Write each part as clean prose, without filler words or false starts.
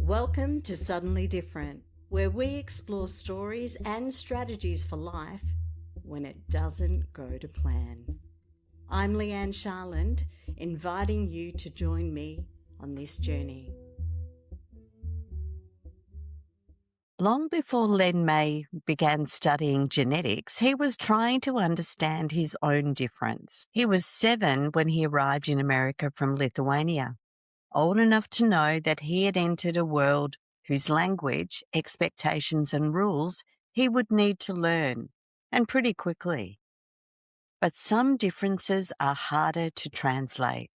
Welcome to Suddenly Different, where we explore stories and strategies for life when it doesn't go to plan. I'm Leigh-Anne Charland, inviting you to join me on this journey. Long before Len May began studying genetics, he was trying to understand his own difference. He was 7 when he arrived in America from Lithuania, old enough to know that he had entered a world whose language, expectations and rules he would need to learn, and pretty quickly. But some differences are harder to translate.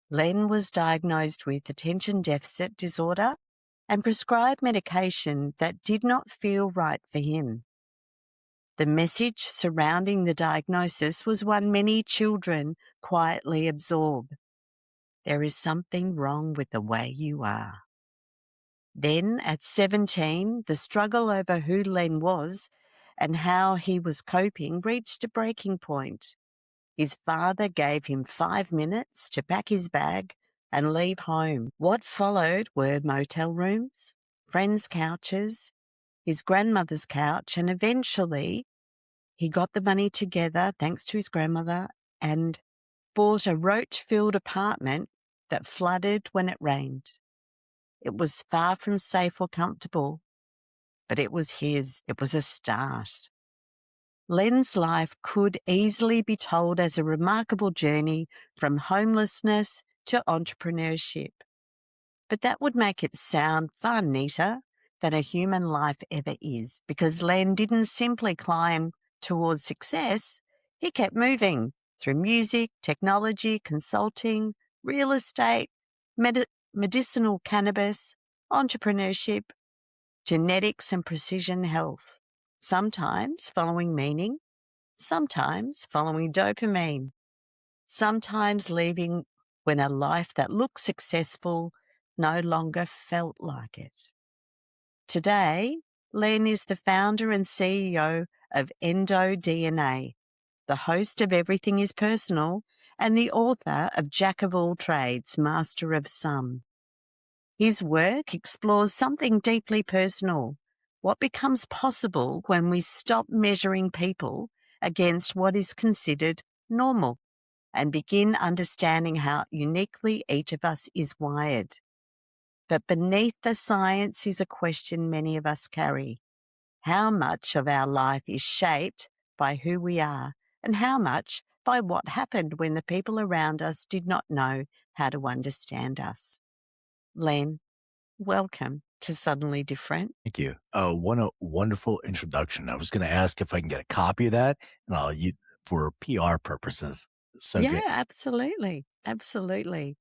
Len was diagnosed with attention deficit disorder and prescribed medication that did not feel right for him. The message surrounding the diagnosis was one many children quietly absorb. There is something wrong with the way you are. Then, at 17, the struggle over who Len was and how he was coping reached a breaking point. His father gave him 5 minutes to pack his bag and leave home. What followed were motel rooms, friends' couches, his grandmother's couch, and eventually he got the money together, thanks to his grandmother, and bought a roach-filled apartment that flooded when it rained. It was far from safe or comfortable, but it was his. It was a start. Len's life could easily be told as a remarkable journey from homelessness to entrepreneurship. But that would make it sound far neater than a human life ever is, because Len didn't simply climb towards success. He kept moving through music, technology, consulting, real estate, medicinal cannabis, entrepreneurship, genetics and precision health, sometimes following meaning, sometimes following dopamine, sometimes leaving when a life that looked successful no longer felt like it. Today, Len is the founder and CEO of EndoDNA, the host of Everything is Personal, and the author of Jack of All Trades, Master of Some. His work explores something deeply personal, what becomes possible when we stop measuring people against what is considered normal and begin understanding how uniquely each of us is wired. But beneath the science is a question many of us carry. How much of our life is shaped by who we are, and how much by what happened when the people around us did not know how to understand us? Len, welcome to Suddenly Different. Thank you. What a wonderful introduction. I was going to ask if I can get a copy of that, and I'll use for PR purposes. So Yeah, good. absolutely. Absolutely.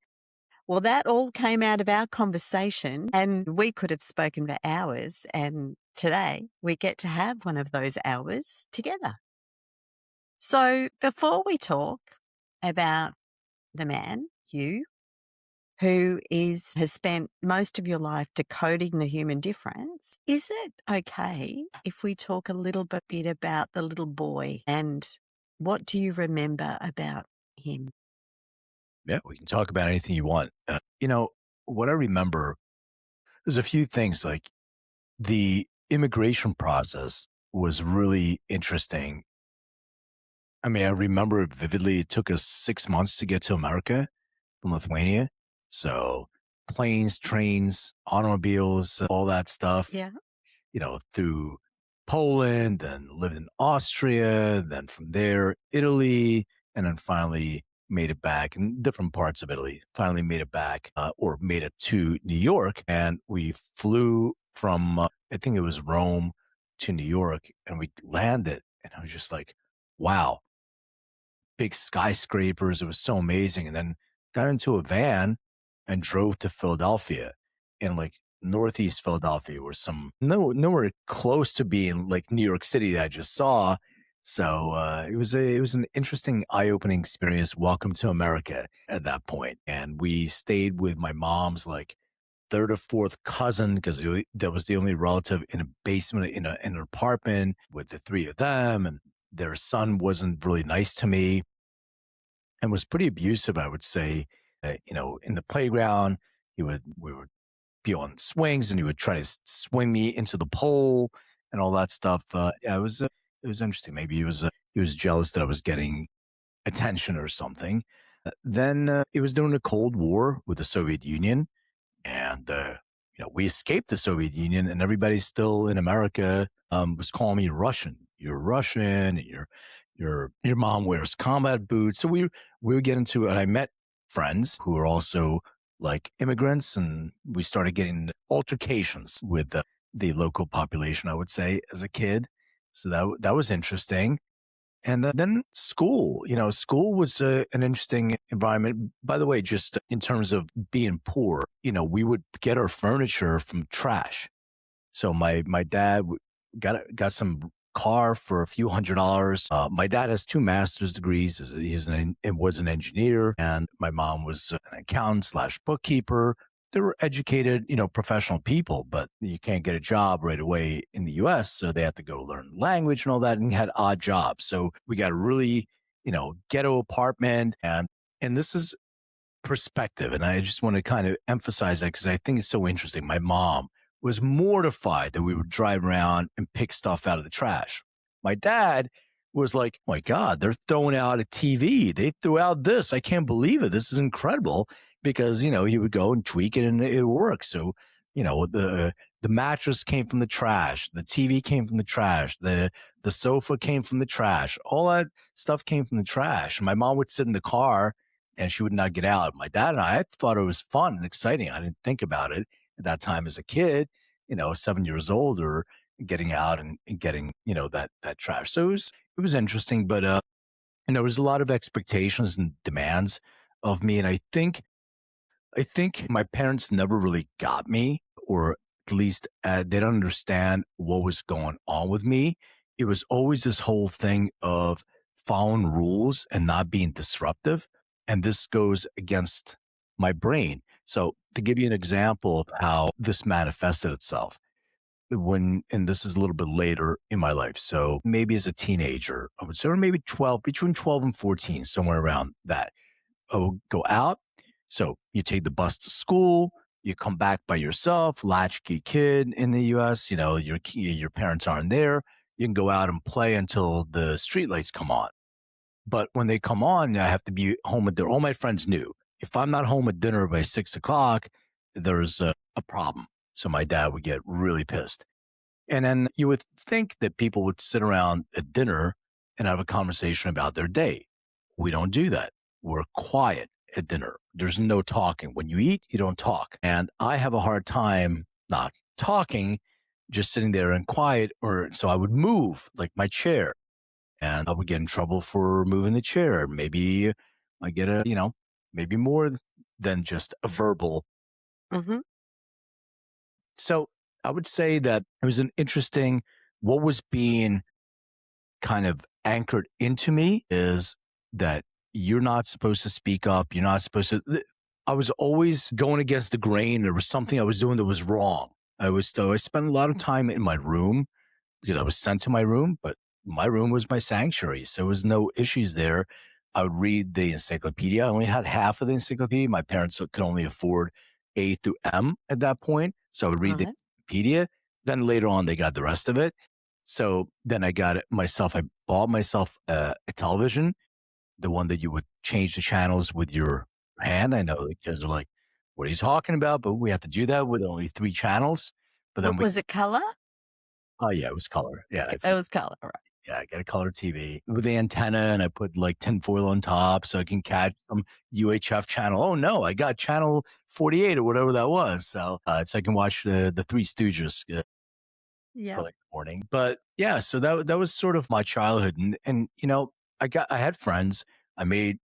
Well, that all came out of our conversation, and we could have spoken for hours. And today we get to have one of those hours together. So before we talk about the man, you, who has spent most of your life decoding the human difference, is it okay if we talk a little bit about the little boy and what do you remember about him? Yeah, we can talk about anything you want. What I remember, there's a few things like the immigration process was really interesting. I mean, I remember it vividly. It took us 6 months to get to America from Lithuania. So planes, trains, automobiles, all that stuff. Yeah. Through Poland, then lived in Austria, then from there, Italy, and then finally made it back in different parts of Italy, finally made it back or made it to New York. And we flew from, I think it was Rome to New York, and we landed. And I was just like, wow, big skyscrapers. It was so amazing. And then got into a van and drove to Philadelphia. And like Northeast Philadelphia was nowhere close to being like New York City that I just saw. So it was an interesting, eye-opening experience. Welcome to America at that point. And we stayed with my mom's like third or fourth cousin because that was the only relative in a basement in an apartment with the 3 of them. And their son wasn't really nice to me and was pretty abusive, I would say. In the playground, we would be on swings and he would try to swing me into the pole and all that stuff. Yeah, it was interesting. Maybe he was jealous that I was getting attention or something. Then it was during the Cold War with the Soviet Union, and we escaped the Soviet Union, and everybody still in America was calling me Russian. You're Russian, and your mom wears combat boots. So we would get into it. And I met friends who were also like immigrants, and we started getting altercations with the local population, I would say, as a kid. So that was interesting. And then school, school was an interesting environment. By the way, just in terms of being poor, we would get our furniture from trash. So my dad got some car for a few $100s. My dad has 2 master's degrees. Was an engineer, and my mom was an accountant slash bookkeeper. They were educated, professional people, but you can't get a job right away in the US. So they had to go learn language and all that, and had odd jobs. So we got a really, ghetto apartment, and this is perspective. And I just want to kind of emphasize that because I think it's so interesting. My mom was mortified that we would drive around and pick stuff out of the trash. My dad was like, oh my God, they're throwing out a TV. They threw out this. I can't believe it. This is incredible. Because, he would go and tweak it and it worked. So, the mattress came from the trash. The TV came from the trash. The sofa came from the trash. All that stuff came from the trash. And my mom would sit in the car and she would not get out. My dad and I thought it was fun and exciting. I didn't think about it at that time as a kid, 7 years old, or getting out and getting, that trash. So it was interesting, but, there was a lot of expectations and demands of me. And I think my parents never really got me, or at least they don't understand what was going on with me. It was always this whole thing of following rules and not being disruptive. And this goes against my brain. So to give you an example of how this manifested itself, and this is a little bit later in my life. So maybe as a teenager, I would say, or maybe between 12 and 14, somewhere around that. I would go out. So you take the bus to school, you come back by yourself, latchkey kid in the US, your parents aren't there. You can go out and play until the streetlights come on. But when they come on, I have to be home at dinner. All my friends knew if I'm not home at dinner by 6 o'clock, there's a problem. So my dad would get really pissed. And then you would think that people would sit around at dinner and have a conversation about their day. We don't do that. We're quiet at dinner. There's no talking. When you eat, you don't talk. And I have a hard time not talking, just sitting there and quiet. Or so I would move like my chair, and I would get in trouble for moving the chair. Maybe I get maybe more than just a verbal. Mm-hmm. So I would say that it was an interesting, what was being kind of anchored into me is that you're not supposed to speak up. You're not supposed to. I was always going against the grain. There was something I was doing that was wrong. I spent a lot of time in my room because I was sent to my room, but my room was my sanctuary. So there was no issues there. I would read the encyclopedia. I only had half of the encyclopedia. My parents could only afford A through M at that point. So I would read the Right. encyclopedia. Then later on, they got the rest of it. So then I bought myself a television, the one that you would change the channels with your hand. I know the kids are like, what are you talking about? But we have to do that with only 3 channels. But then Was it color? oh yeah, it was color. Yeah. It was color, right? Yeah, I got a color TV with the antenna, and I put like tinfoil on top so I can catch some UHF channel. Oh no, I got channel 48 or whatever that was. So I can watch the Three Stooges Yeah. for like the morning. But yeah, so that was sort of my childhood, and I had friends. I made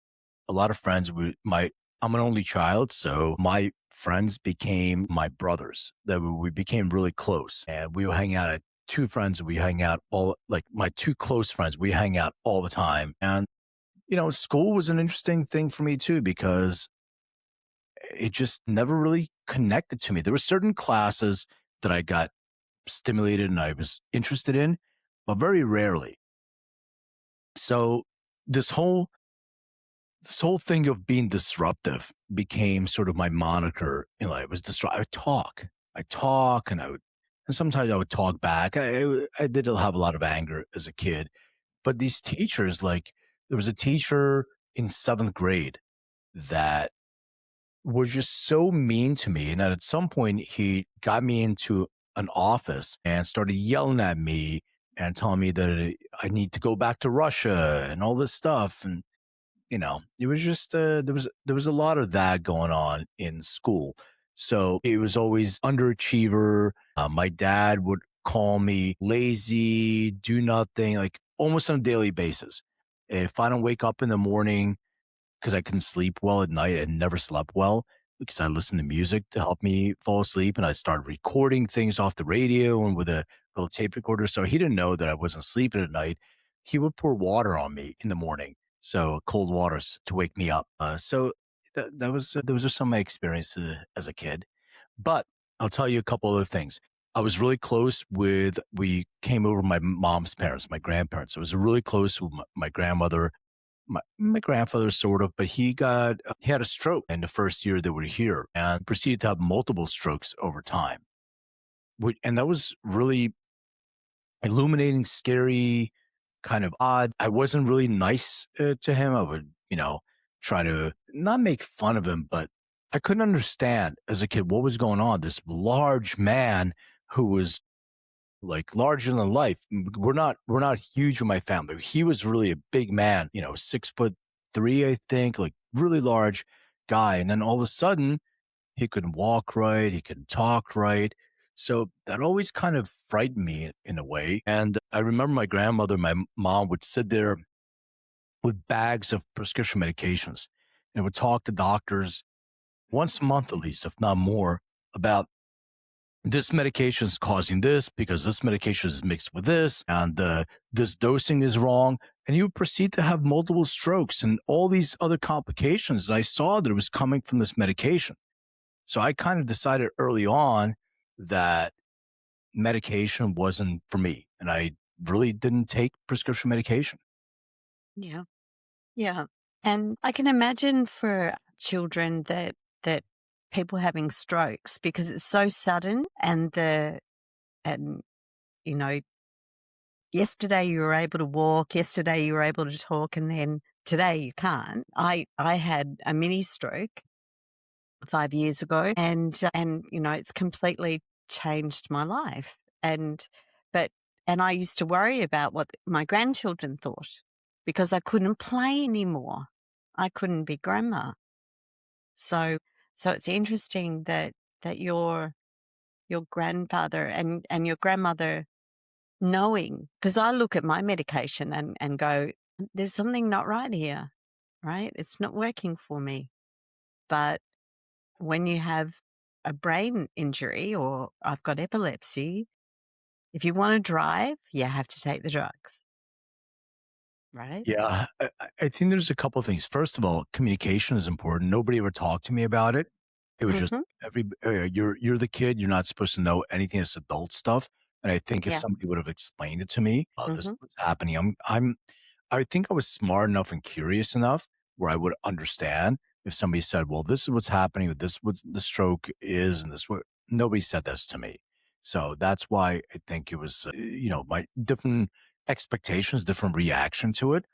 a lot of friends with I'm an only child, so my friends became my brothers. That we became really close, and we would hang out at 2 friends. We hang out all like my 2 close friends. We hang out all the time, and school was an interesting thing for me too because it just never really connected to me. There were certain classes that I got stimulated and I was interested in, but very rarely. So this whole this whole thing of being disruptive became sort of my moniker. I was disrupt. I talk, and and sometimes I would talk back. I did have a lot of anger as a kid, but these teachers, like there was a teacher in seventh grade that was just so mean to me. And then at some point, he got me into an office and started yelling at me and telling me that I need to go back to Russia and all this stuff. And it was just there was a lot of that going on in school. So it was always underachiever. My dad would call me lazy, do nothing, like almost on a daily basis. If I don't wake up in the morning because I couldn't sleep well at night and never slept well because I listened to music to help me fall asleep, and I started recording things off the radio and with a little tape recorder. So he didn't know that I wasn't sleeping at night. He would pour water on me in the morning, so cold water to wake me up. So that was those are some of my experiences as a kid. But I'll tell you a couple other things. I was really close with. We came over my mom's parents, my grandparents. I was really close with my grandmother, my grandfather, sort of, but he had a stroke in the first year that we were here and proceeded to have multiple strokes over time. And that was really illuminating, scary, kind of odd. I wasn't really nice to him. I would, try to not make fun of him, but I couldn't understand as a kid what was going on. This large man who was like larger than life. We're not huge in my family. He was really a big man, 6'3", I think, like really large guy. And then all of a sudden he couldn't walk right. He couldn't talk right. So that always kind of frightened me in a way. And I remember my grandmother, my mom would sit there with bags of prescription medications and would talk to doctors once a month, at least, if not more, about this medication is causing this because this medication is mixed with this, and this dosing is wrong. And you would proceed to have multiple strokes and all these other complications. And I saw that it was coming from this medication. So I kind of decided early on that medication wasn't for me. And I really didn't take prescription medication. Yeah. Yeah. And I can imagine for children that people having strokes, because it's so sudden, and you know, yesterday you were able to walk, yesterday you were able to talk, and then today you can't. I had a mini stroke 5 years ago, and it's completely changed my life. And I used to worry about what my grandchildren thought because I couldn't play anymore. I couldn't be grandma. So it's interesting that your grandfather and your grandmother knowing, because I look at my medication and go, there's something not right here, right? It's not working for me. But when you have a brain injury or I've got epilepsy, if you want to drive, you have to take the drugs, right? Yeah, I think there's a couple of things. First of all, communication is important. Nobody ever talked to me about it. It was just Mm-hmm. you're the kid. You're not supposed to know anything that's adult stuff. And I think if Yeah. somebody would have explained it to me, this is Mm-hmm. what's happening. I think I was smart enough and curious enough where I would understand if somebody said, "Well, this is what's happening. This is what the stroke is," and this what nobody said this to me. So that's why I think it was, my different expectations, different reaction to it.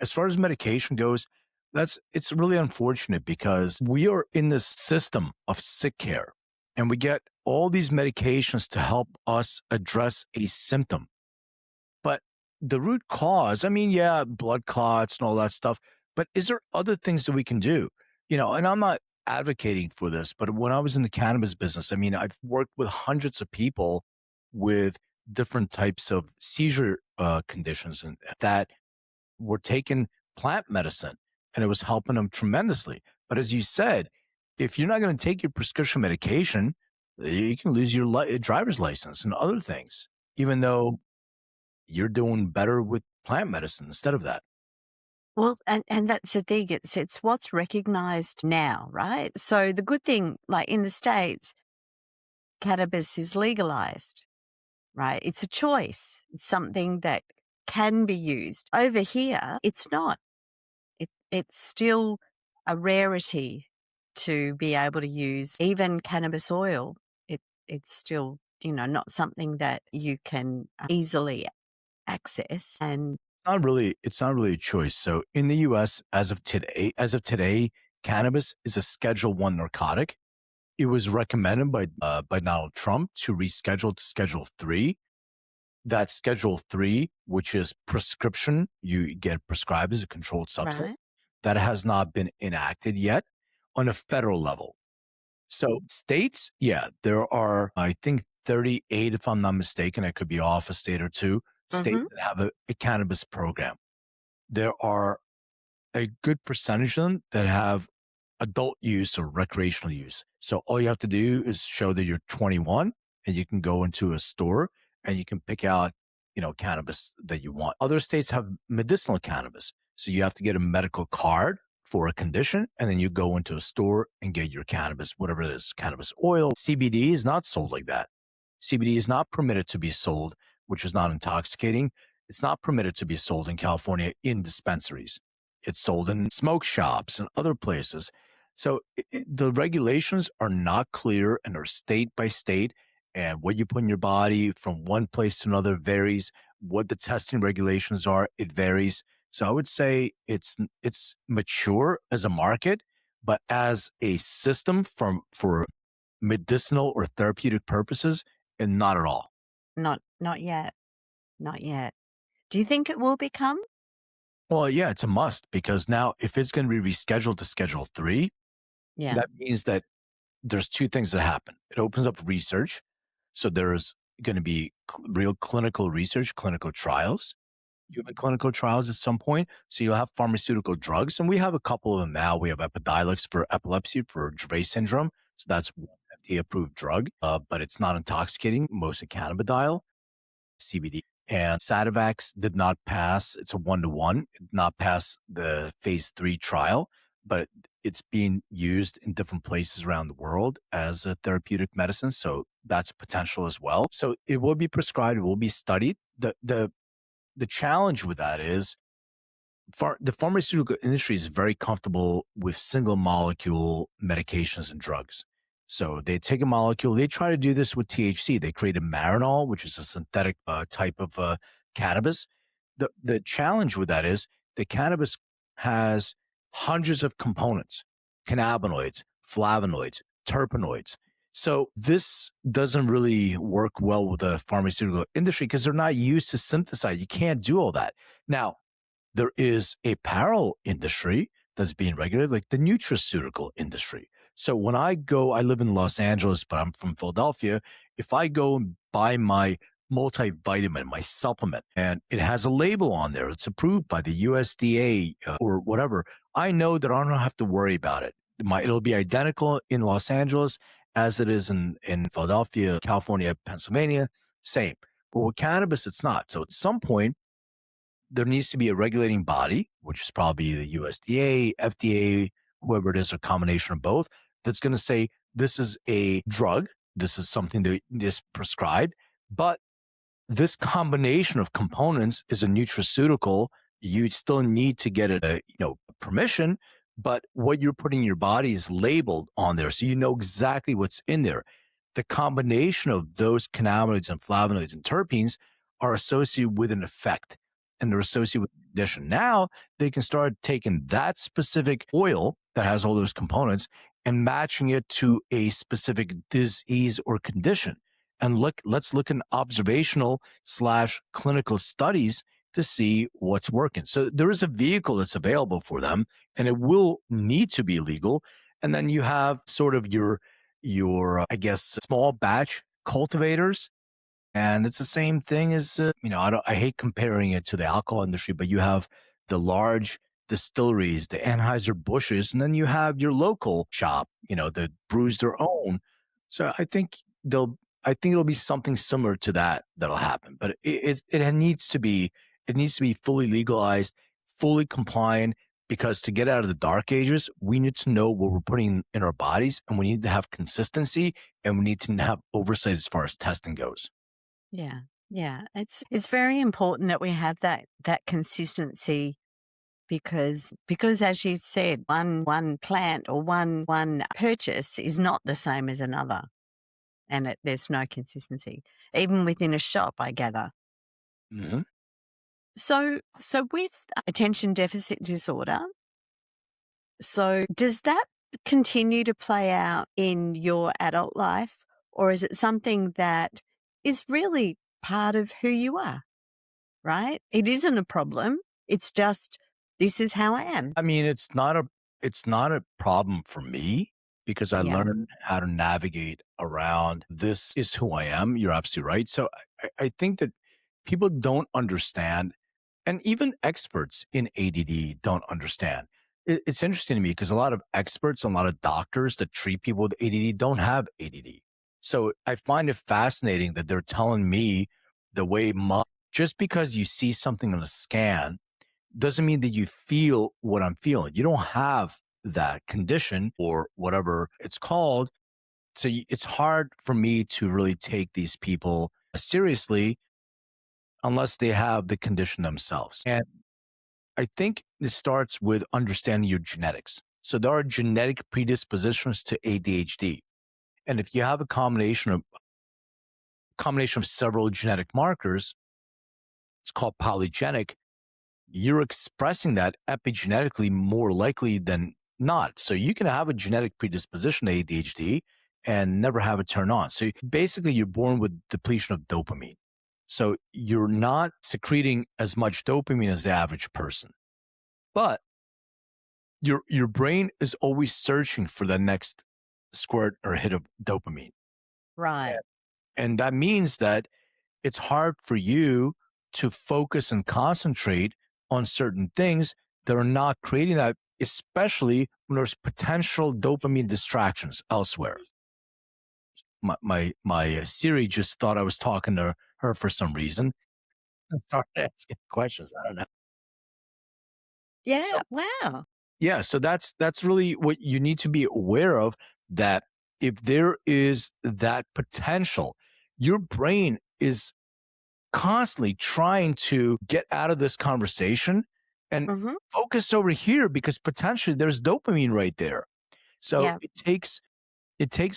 As far as medication goes, it's really unfortunate because we are in this system of sick care and we get all these medications to help us address a symptom. But the root cause, I mean, yeah, blood clots and all that stuff, but is there other things that we can do? And I'm not advocating for this, but when I was in the cannabis business, I mean, I've worked with hundreds of people with different types of seizure conditions and that were taking plant medicine and it was helping them tremendously. But as you said, if you're not going to take your prescription medication, you can lose your driver's license and other things, even though you're doing better with plant medicine instead of that. Well, and that's the thing. It's what's recognized now, right? So the good thing, like in the States, cannabis is legalized, right? It's a choice. It's something that can be used. Over here, it's not. it's still a rarity to be able to use even cannabis oil. It's still, not something that you can easily access. And It's not really a choice. So in the US, as of today, cannabis is a Schedule 1 narcotic. It was recommended by Donald Trump to reschedule to Schedule 3. That Schedule 3, which is prescription, you get prescribed as a controlled substance, right. that has not been enacted yet on a federal level. So states, yeah, there are, I think, 38, if I'm not mistaken. I could be off a state or two, Hmm. states that have a cannabis program. There are a good percentage of them that have adult use or recreational use. So all you have to do is show that you're 21 and you can go into a store and you can pick out, cannabis that you want. Other states have medicinal cannabis. So you have to get a medical card for a condition and then you go into a store and get your cannabis, whatever it is, cannabis oil. CBD is not sold like that. CBD is not permitted to be sold, which is not intoxicating. It's not permitted to be sold in California in dispensaries. It's sold in smoke shops and other places. So the regulations are not clear and are state by state. And what you put in your body from one place to another varies. What the testing regulations are, it varies. So I would say it's mature as a market, but as a system for medicinal or therapeutic purposes, and not at all. Not yet. Not yet. Do you think it will become? Well, yeah, it's a must because now if it's going to be rescheduled to Schedule 3, Yeah. that means that there's two things that happen. It opens up research. So there's going to be real clinical research, clinical trials, human clinical trials at some point. So you'll have pharmaceutical drugs, and we have a couple of them now. We have Epidiolex for epilepsy for Dravet syndrome. So that's one FDA approved drug, but it's not intoxicating, mostly cannabidiol. CBD. And Sativax did not pass. It's a 1-to-1. It did not pass the phase 3 trial, but it's being used in different places around the world as a therapeutic medicine. So that's potential as well. So it will be prescribed. It will be studied. The challenge with that is the pharmaceutical industry is very comfortable with single molecule medications and drugs. So they take a molecule. They try to do this with THC. They create a Marinol, which is a synthetic type of cannabis. The challenge with that is the cannabis has hundreds of components: cannabinoids, flavonoids, terpenoids. So this doesn't really work well with the pharmaceutical industry because they're not used to synthesize. You can't do all that. Now, there is a apparel industry that's being regulated, like the nutraceutical industry. So when I live in Los Angeles, but I'm from Philadelphia. If I go and buy my multivitamin, my supplement, and it has a label on there, it's approved by the USDA or whatever, I know that I don't have to worry about it. It'll be identical in Los Angeles as it is in Philadelphia, California, Pennsylvania, same. But with cannabis, it's not. So at some point, there needs to be a regulating body, which is probably the USDA, FDA, whoever it is, a combination of both, that's going to say this is a drug, this is something that is prescribed, but this combination of components is a nutraceutical. You still need to get permission, but what you're putting in your body is labeled on there, so you know exactly what's in there. The combination of those cannabinoids and flavonoids and terpenes are associated with an effect, and they're associated with a condition. Now they can start taking that specific oil that has all those components and matching it to a specific disease or condition. And let's look in observational / clinical studies to see what's working. So there is a vehicle that's available for them, and it will need to be legal. And then you have sort of your I guess small batch cultivators, and it's the same thing as I hate comparing it to the alcohol industry, but you have the large distilleries, the Anheuser Busches, and then you have your local shop, that brews their own. So I think it'll be something similar to that'll happen, but it needs to be fully legalized, fully compliant, because to get out of the dark ages, we need to know what we're putting in our bodies, and we need to have consistency, and we need to have oversight as far as testing goes. Yeah. Yeah. It's very important that we have that consistency because as you said, one plant or one purchase is not the same as another, and there's no consistency, even within a shop, I gather. Hmm. So with attention deficit disorder, so does that continue to play out in your adult life, or is it something that is really part of who you are, right? It isn't a problem. It's just, this is how I am. I mean, it's not a problem for me because I Yeah. learned how to navigate around this is who I am. You're absolutely right. So I think that people don't understand, and even experts in ADD don't understand. It's interesting to me because a lot of experts, a lot of doctors that treat people with ADD don't have ADD. So I find it fascinating that they're telling me the way just because you see something on a scan doesn't mean that you feel what I'm feeling. You don't have that condition or whatever it's called. So it's hard for me to really take these people seriously unless they have the condition themselves. And I think it starts with understanding your genetics. So there are genetic predispositions to ADHD. And if you have a combination of several genetic markers, it's called polygenic, you're expressing that epigenetically more likely than not. So you can have a genetic predisposition to ADHD and never have it turn on. So basically, you're born with depletion of dopamine. So you're not secreting as much dopamine as the average person, but your brain is always searching for the next squirt or hit of dopamine. Right. And that means that it's hard for you to focus and concentrate on certain things that are not creating that, especially when there's potential dopamine distractions elsewhere. My Siri just thought I was talking to her for some reason and started asking questions. I don't know. Yeah. So Wow. yeah, so that's really what you need to be aware of, that if there is that potential, your brain is constantly trying to get out of this conversation and Mm-hmm. focus over here because potentially there's dopamine right there. So Yeah. it takes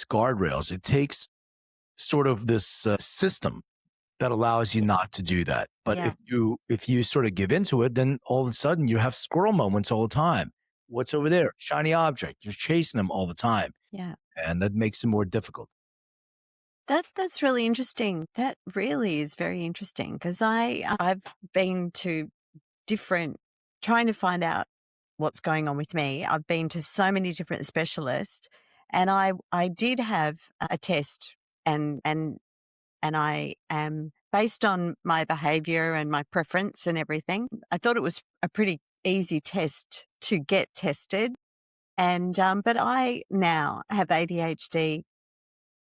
guardrails. It takes sort of this system that allows you not to do that. But Yeah. if you sort of give into it, then all of a sudden you have squirrel moments all the time. What's over there? Shiny object. You're chasing them all the time, Yeah. and that makes it more difficult. That's really interesting. That really is very interesting because I've been to different, trying to find out what's going on with me. I've been to so many different specialists, and I did have a test, and I am, based on my behavior and my preference and everything, I thought it was a pretty easy test to get tested. And but I now have ADHD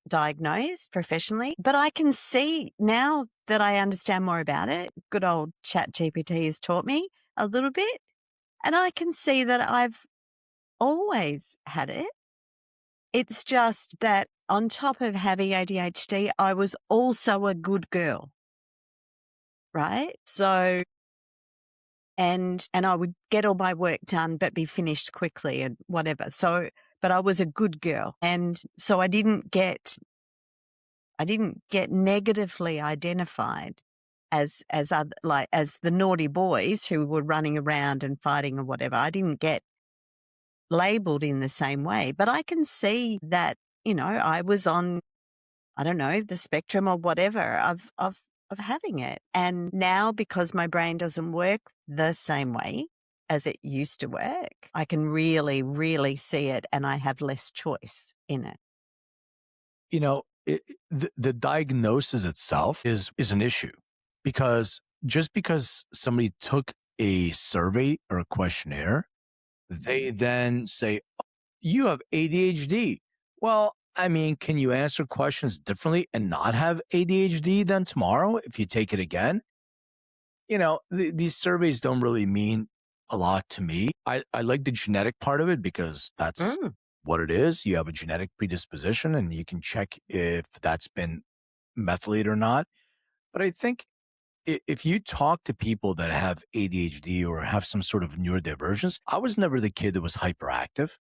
diagnosed professionally, but I can see now that I understand more about it. Good old Chat GPT has taught me a little bit, and I can see that I've always had it. It's just that on top of having ADHD, I was also a good girl, right? So, and I would get all my work done, but be finished quickly and whatever. So, but I was a good girl. And so I didn't get negatively identified as other, like as the naughty boys who were running around and fighting or whatever. I didn't get labeled in the same way, but I can see that, I was on, I don't know, the spectrum or whatever of having it. And now, because my brain doesn't work the same way as it used to work, I can really, really see it, and I have less choice in it. The diagnosis itself is an issue, because just because somebody took a survey or a questionnaire, they then say, "Oh, you have ADHD." Well, I mean, can you answer questions differently and not have ADHD then tomorrow if you take it again? These surveys don't really mean a lot to me. I like the genetic part of it because that's Mm. what it is. You have a genetic predisposition and you can check if that's been methylated or not. But I think if you talk to people that have ADHD or have some sort of neurodivergence, I was never the kid that was hyperactive.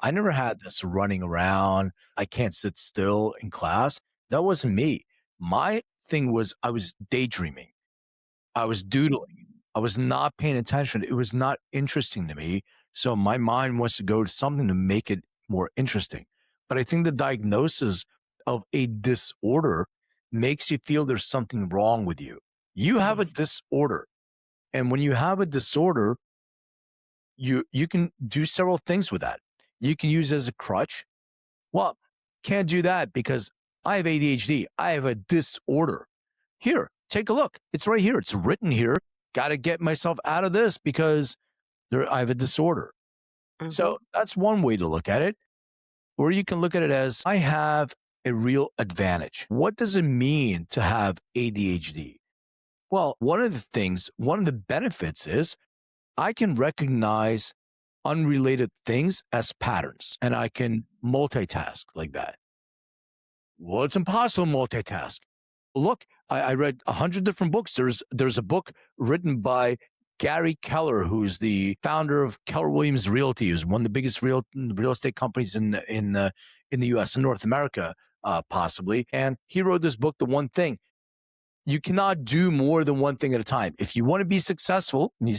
I never had this running around. I can't sit still in class. That wasn't me. My thing was I was daydreaming. I was doodling. I was not paying attention. It was not interesting to me. So my mind wants to go to something to make it more interesting. But I think the diagnosis of a disorder makes you feel there's something wrong with you. You have a Mhm. disorder. And when you have a disorder, you can do several things with that. You can use it as a crutch. Well, can't do that because I have ADHD. I have a disorder. Here, take a look. It's right here. It's written here. Got to get myself out of this because I have a disorder. Mhm. So that's one way to look at it. Or you can look at it as I have a real advantage. What does it mean to have ADHD? Well, one of the benefits is I can recognize unrelated things as patterns and I can multitask like that. Well, it's impossible to multitask. Look, I read 100 different books. There's a book written by Gary Keller, who's the founder of Keller Williams Realty, who's one of the biggest real estate companies in the U.S. and North America, possibly. And he wrote this book, The One Thing. You cannot do more than one thing at a time. If you want to be successful, you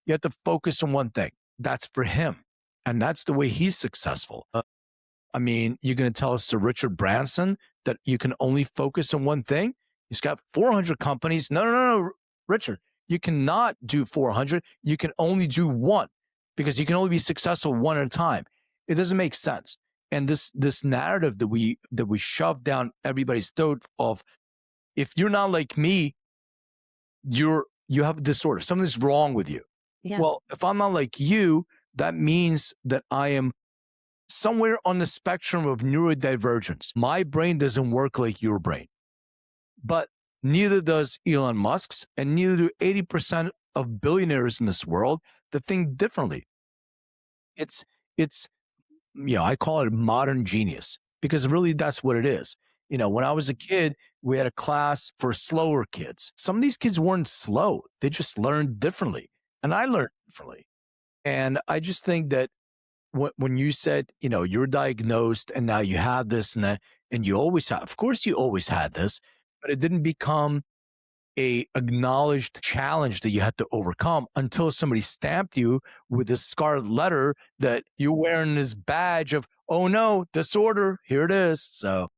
have to focus on one thing. That's for him, and that's the way he's successful. I mean, you're going to tell Sir Richard Branson that you can only focus on one thing? He's got 400 companies. No, Richard, you cannot do 400. You can only do one because you can only be successful one at a time. It doesn't make sense. And this narrative that we shove down everybody's throat of if you're not like me, you have a disorder. Something's wrong with you. Yeah. Well, if I'm not like you, that means that I am somewhere on the spectrum of neurodivergence. My brain doesn't work like your brain, but neither does Elon Musk's, and neither do 80% of billionaires in this world that think differently. It's, it's, I call it modern genius because really that's what it is. When I was a kid, we had a class for slower kids. Some of these kids weren't slow. They just learned differently. And I learned differently. And I just think that when you said, you're diagnosed and now you have this and that, and you always have, of course you always had this, but it didn't become a acknowledged challenge that you had to overcome until somebody stamped you with this scarlet letter that you're wearing this badge of, oh no, disorder, here it is. So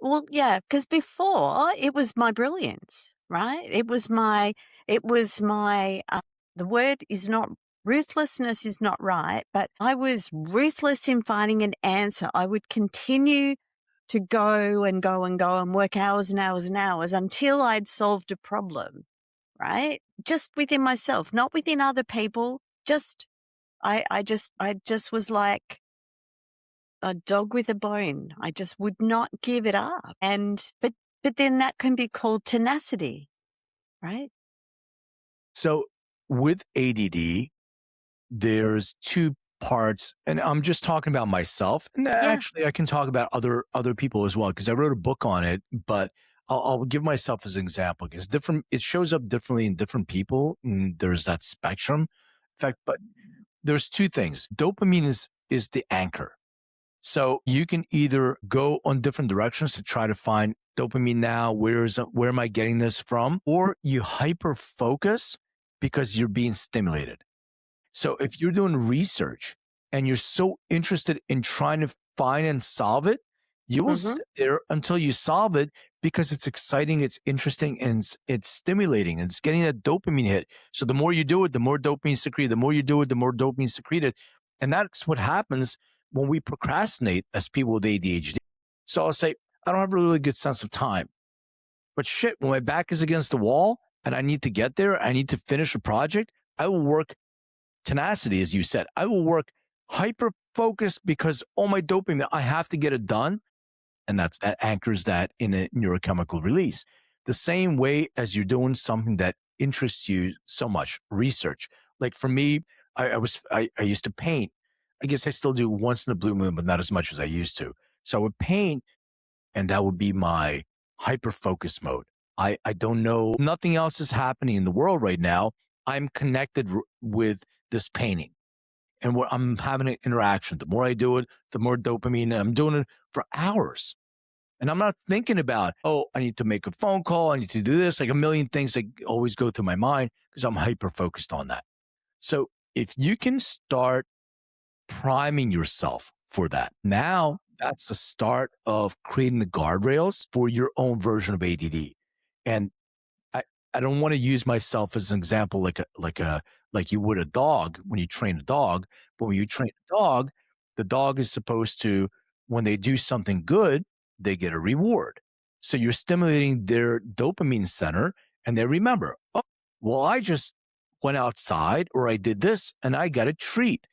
Well, yeah, because before it was my brilliance, right? The word is not, ruthlessness is not right, but I was ruthless in finding an answer. I would continue to go and go and go and work hours and hours and hours until I'd solved a problem, right? Just within myself, not within other people. I just was like a dog with a bone. I just would not give it up. But then that can be called tenacity, right? so with ADD, there's two parts, and I'm just talking about myself. And Yeah. actually, I can talk about other people as well because I wrote a book on it. But I'll give myself as an example because different. It shows up differently in different people. And there's that spectrum effect. But there's two things. Dopamine is the anchor. So you can either go on different directions to try to find dopamine now. Where am I getting this from? Or you hyper focus because you're being stimulated. So if you're doing research and you're so interested in trying to find and solve it, you will Mhm. sit there until you solve it because it's exciting, it's interesting, and it's stimulating, and it's getting that dopamine hit. So the more you do it, the more dopamine secreted. The more you do it, the more dopamine secreted. And that's what happens when we procrastinate as people with ADHD. So I'll say, I don't have a really good sense of time. But shit, when my back is against the wall and I need to get there, I need to finish a project, I will work tenacity, as you said. I will work hyper focused because all my dopamine, I have to get it done. And that anchors that in a neurochemical release. The same way as you're doing something that interests you so much, research. Like for me, I used to paint. I guess I still do once in a blue moon, but not as much as I used to. So I would paint, and that would be my hyper focus mode. I don't know. Nothing else is happening in the world right now. I'm connected with this painting and I'm having an interaction. The more I do it, the more dopamine. And I'm doing it for hours. And I'm not thinking about, oh, I need to make a phone call. I need to do this. Like a million things that always go through my mind because I'm hyper focused on that. So if you can start priming yourself for that, now that's the start of creating the guardrails for your own version of ADD. And I, I don't want to use myself as an example, like you would a dog when you train a dog. But when you train a dog, the dog is supposed to, when they do something good, they get a reward. So you're stimulating their dopamine center, and they remember, oh, well, I just went outside or I did this and I got a treat.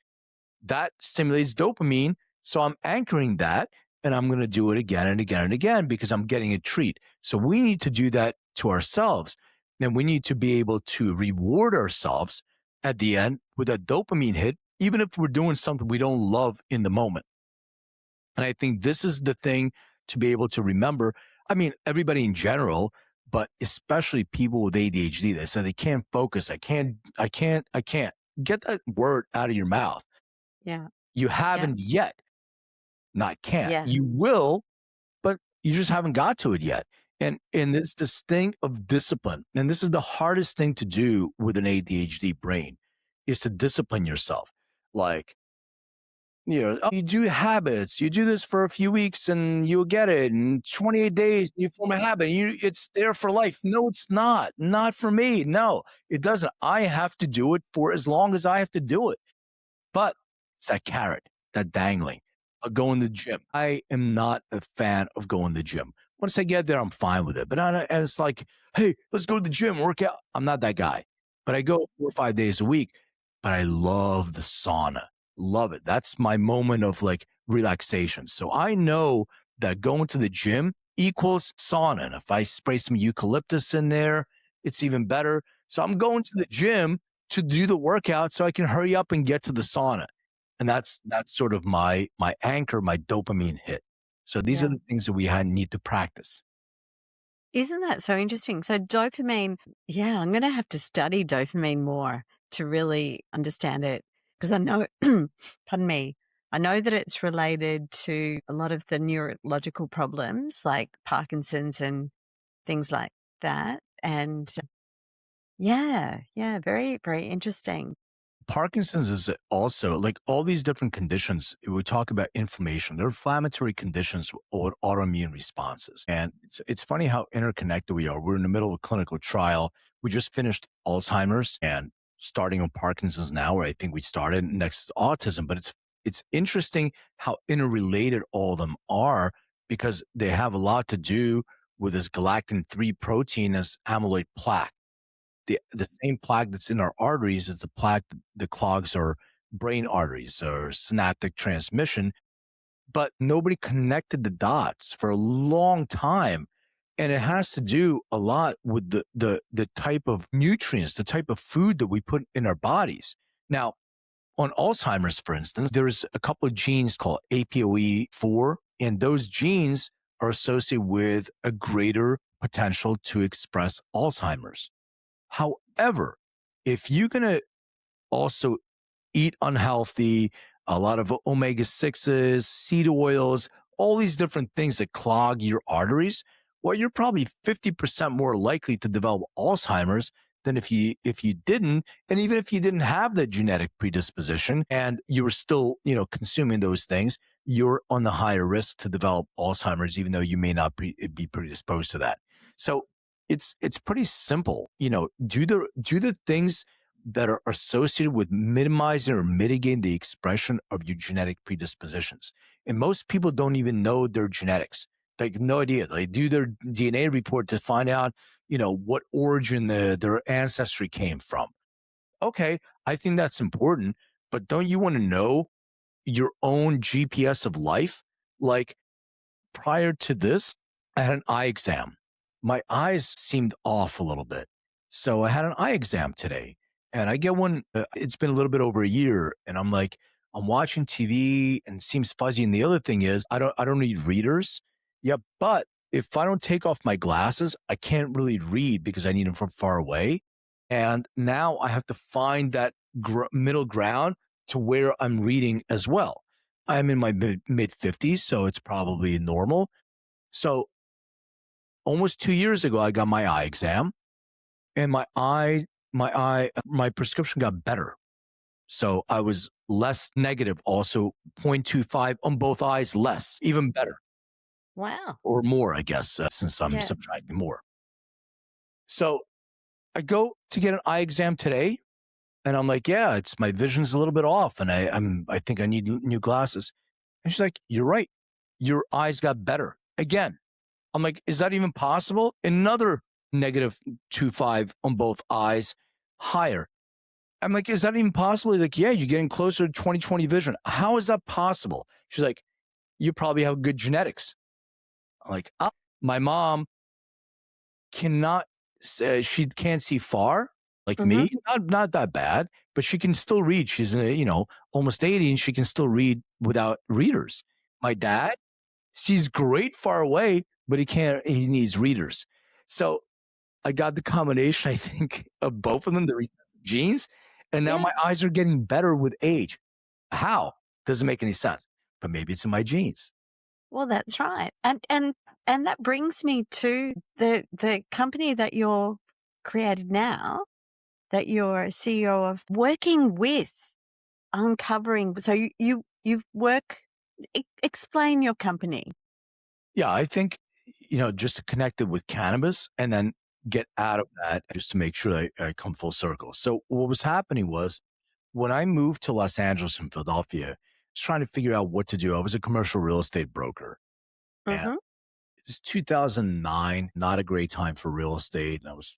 That stimulates dopamine. So I'm anchoring that and I'm going to do it again and again and again because I'm getting a treat. So we need to do that to ourselves. And we need to be able to reward ourselves at the end with a dopamine hit, even if we're doing something we don't love in the moment. And I think this is the thing to be able to remember. I mean, everybody in general, but especially people with ADHD, they say they can't focus. I can't. Get that word out of your mouth. Yeah. You haven't yet, not can't. Yeah. You will, but you just haven't got to it yet. And it's this thing of discipline. And this is the hardest thing to do with an ADHD brain is to discipline yourself. Like, you do habits, you do this for a few weeks and you'll get it. In 28 days, you form a habit. It's there for life. No, it's not. Not for me. No, it doesn't. I have to do it for as long as I have to do it. But it's that carrot, that dangling. Going to the gym. I am not a fan of going to the gym. Once I get there, I'm fine with it. But it's like, hey, let's go to the gym, work out. I'm not that guy. But I go 4 or 5 days a week. But I love the sauna. Love it. That's my moment of like relaxation. So I know that going to the gym equals sauna. And if I spray some eucalyptus in there, it's even better. So I'm going to the gym to do the workout so I can hurry up and get to the sauna. And that's sort of my anchor, my dopamine hit. So these are the things that we need to practice. Isn't that so interesting? So dopamine, I'm going to have to study dopamine more to really understand it because I know, pardon me, I know that it's related to a lot of the neurological problems like Parkinson's and things like that. And very, very interesting. Parkinson's is also like all these different conditions. We talk about inflammation. They're inflammatory conditions or autoimmune responses. And it's funny how interconnected we are. We're in the middle of a clinical trial. We just finished Alzheimer's and starting on Parkinson's now, where I think we started next autism. But it's interesting how interrelated all of them are because they have a lot to do with this galactin-3 protein as amyloid plaque. The same plaque that's in our arteries is the plaque that clogs our brain arteries or synaptic transmission. But nobody connected the dots for a long time. And it has to do a lot with the type of nutrients, the type of food that we put in our bodies. Now, on Alzheimer's, for instance, there's a couple of genes called APOE4, and those genes are associated with a greater potential to express Alzheimer's. However, if you're going to also eat unhealthy, a lot of omega-6s, seed oils, all these different things that clog your arteries, well, you're probably 50% more likely to develop Alzheimer's than if you didn't. And even if you didn't have the genetic predisposition and you were still, consuming those things, you're on the higher risk to develop Alzheimer's, even though you may not be predisposed to that. So it's pretty simple. Do the things that are associated with minimizing or mitigating the expression of your genetic predispositions. And most people don't even know their genetics. They have no idea. They do their DNA report to find out, what origin their ancestry came from. Okay, I think that's important, but don't you want to know your own GPS of life? Like prior to this, I had an eye exam. My eyes seemed off a little bit. So I had an eye exam today and I get one. It's been a little bit over a year and I'm watching TV and it seems fuzzy. And the other thing is I don't need readers. Yeah. But if I don't take off my glasses, I can't really read because I need them from far away. And now I have to find that middle ground to where I'm reading as well. I'm in my mid 50s, so it's probably normal. So almost 2 years ago, I got my eye exam, and my prescription got better. So I was less negative, also 0.25 on both eyes, less, even better. Wow. Or more, I guess, since I'm Yeah. subtracting more. So I go to get an eye exam today, and I'm like, yeah, it's my vision's a little bit off, and I think I need new glasses. And she's like, you're right, your eyes got better again. I'm like, is that even possible? Another negative 2.5 on both eyes, higher. I'm like, is that even possible? He's like, yeah, you're getting closer to 20/20 vision. How is that possible? She's like, you probably have good genetics. I'm like, oh. My mom cannot say, she can't see far like me, not that bad, but she can still read. She's almost 80, and she can still read without readers. My dad sees great far away, but he needs readers. So I got the combination, I think, of both of them, the recessive genes, and now Yeah. my eyes are getting better with age. How? Doesn't make any sense, but maybe it's in my genes. Well, that's right. And that brings me to the company that you're created now, that you're CEO of, working with uncovering. So you work. Explain your company. Yeah, I think, just to connect it with cannabis and then get out of that just to make sure I come full circle. So what was happening was when I moved to Los Angeles from Philadelphia, I was trying to figure out what to do. I was a commercial real estate broker. And it's 2009, not a great time for real estate. And I was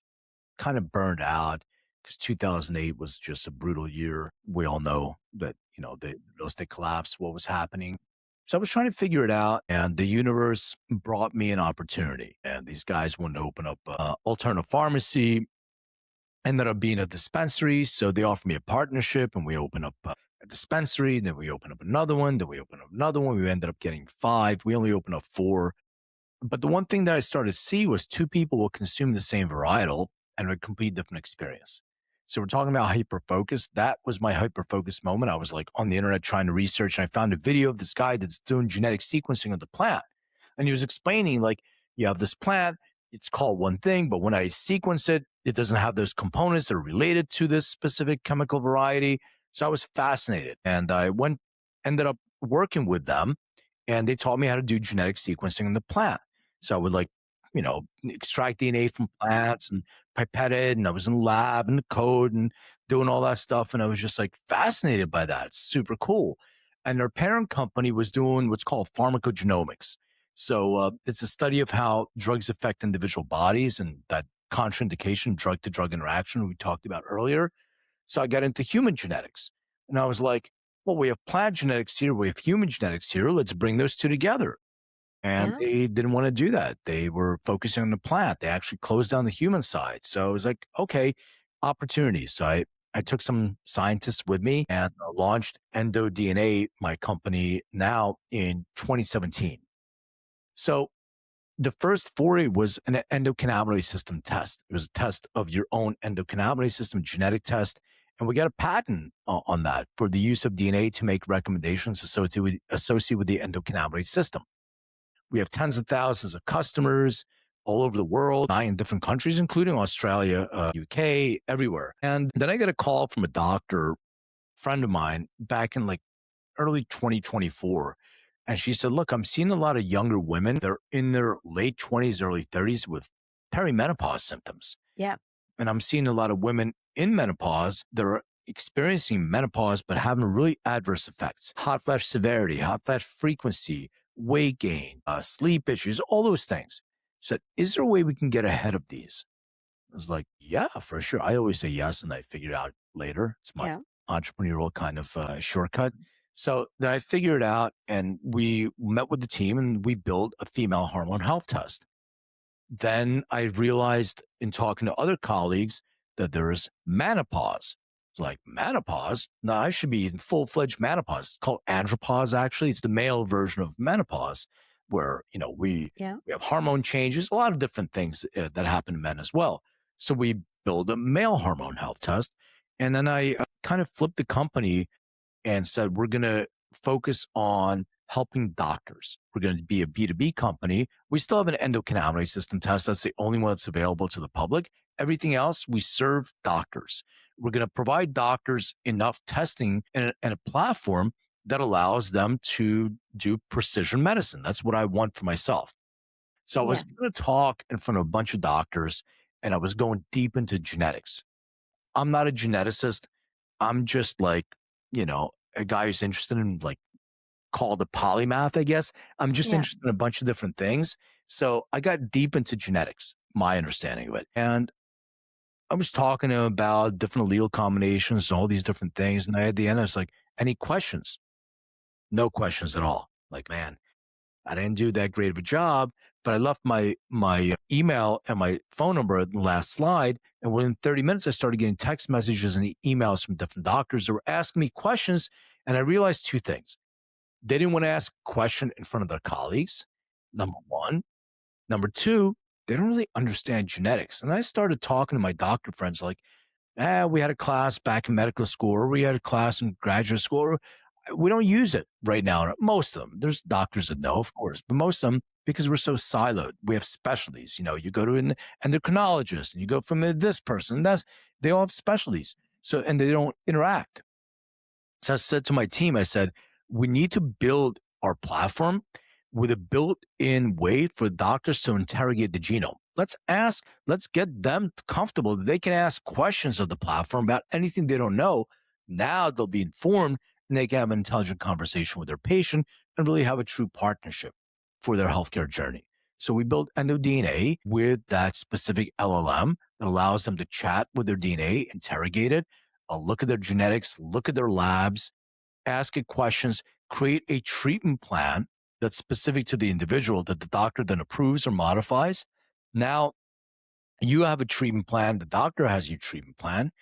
kind of burned out because 2008 was just a brutal year. We all know that, the real estate collapse, what was happening. So I was trying to figure it out, and the universe brought me an opportunity. And these guys wanted to open up alternative pharmacy, ended up being a dispensary. So they offered me a partnership, and we opened up a dispensary. Then we opened up another one. Then we opened up another one. We ended up getting 5. We only opened up 4. But the one thing that I started to see was 2 people will consume the same varietal and a complete different experience. So we're talking about hyper-focus. That was my hyper-focus moment. I was like on the internet trying to research, and I found a video of this guy that's doing genetic sequencing of the plant. And he was explaining, like, you have this plant, it's called one thing, but when I sequence it, it doesn't have those components that are related to this specific chemical variety. So I was fascinated, and I ended up working with them, and they taught me how to do genetic sequencing in the plant. So I would extract DNA from plants and pipette it. And I was in the lab and the code and doing all that stuff. And I was just like fascinated by that. It's super cool. And their parent company was doing what's called pharmacogenomics. So it's a study of how drugs affect individual bodies and that contraindication, drug to drug interaction we talked about earlier. So I got into human genetics, and I was like, well, we have plant genetics here. We have human genetics here. Let's bring those 2 together. And they didn't want to do that. They were focusing on the plant. They actually closed down the human side. So I was like, okay, opportunities. So I took some scientists with me and launched EndoDNA, my company, now in 2017. So the first foray was an endocannabinoid system test. It was a test of your own endocannabinoid system, genetic test. And we got a patent on that for the use of DNA to make recommendations associated with the endocannabinoid system. We have tens of thousands of customers all over the world, 9 different countries, including Australia, UK, everywhere. And then I got a call from a doctor friend of mine back in like early 2024. And she said, look, I'm seeing a lot of younger women. They're in their late 20s, early 30s with perimenopause symptoms. Yeah. And I'm seeing a lot of women in menopause that are experiencing menopause, but having really adverse effects: hot flash severity, hot flash frequency, weight gain, sleep issues, all those things. So is there a way we can get ahead of these? I was like, yeah, for sure. I always say yes, and I figured out later. It's my entrepreneurial kind of shortcut. So then I figured it out, and we met with the team, and we built a female hormone health test. Then I realized in talking to other colleagues that there's menopause. It's like, menopause? No, I should be in full-fledged menopause. It's called andropause, actually. It's the male version of menopause. where, Yeah. we have hormone changes, a lot of different things that happen to men as well. So we build a male hormone health test. And then I kind of flipped the company and said, we're going to focus on helping doctors. We're going to be a B2B company. We still have an endocannabinoid system test. That's the only one that's available to the public. Everything else, we serve doctors. We're going to provide doctors enough testing and a platform that allows them to do precision medicine. That's what I want for myself. So I was Yeah. going to talk in front of a bunch of doctors, and I was going deep into genetics. I'm not a geneticist. I'm just like, a guy who's interested in, like, called a polymath, I guess. I'm just Yeah. interested in a bunch of different things. So I got deep into genetics, my understanding of it. And I was talking to him about different allele combinations and all these different things. And at the end, I was like, any questions? No questions at all. Like, man, I didn't do that great of a job, but I left my email and my phone number in the last slide. And within 30 minutes, I started getting text messages and emails from different doctors that were asking me questions. And I realized two things. They didn't want to ask a question in front of their colleagues, number one. Number two, they don't really understand genetics. And I started talking to my doctor friends like, we had a class back in medical school, or we had a class in graduate school. Or we don't use it right now. Most of them. There's doctors that know, of course, but most of them, because we're so siloed, we have specialties. You go to an endocrinologist and you go from this person. They all have specialties. So, and they don't interact. So I said to my team, I said, we need to build our platform with a built-in way for doctors to interrogate the genome. Let's get them comfortable that they can ask questions of the platform about anything they don't know. Now they'll be informed and they can have an intelligent conversation with their patient and really have a true partnership for their healthcare journey. So we built EndoDNA with that specific LLM that allows them to chat with their DNA, interrogate it, look at their genetics, look at their labs, ask it questions, create a treatment plan that's specific to the individual that the doctor then approves or modifies. Now you have a treatment plan. The doctor has your treatment plan.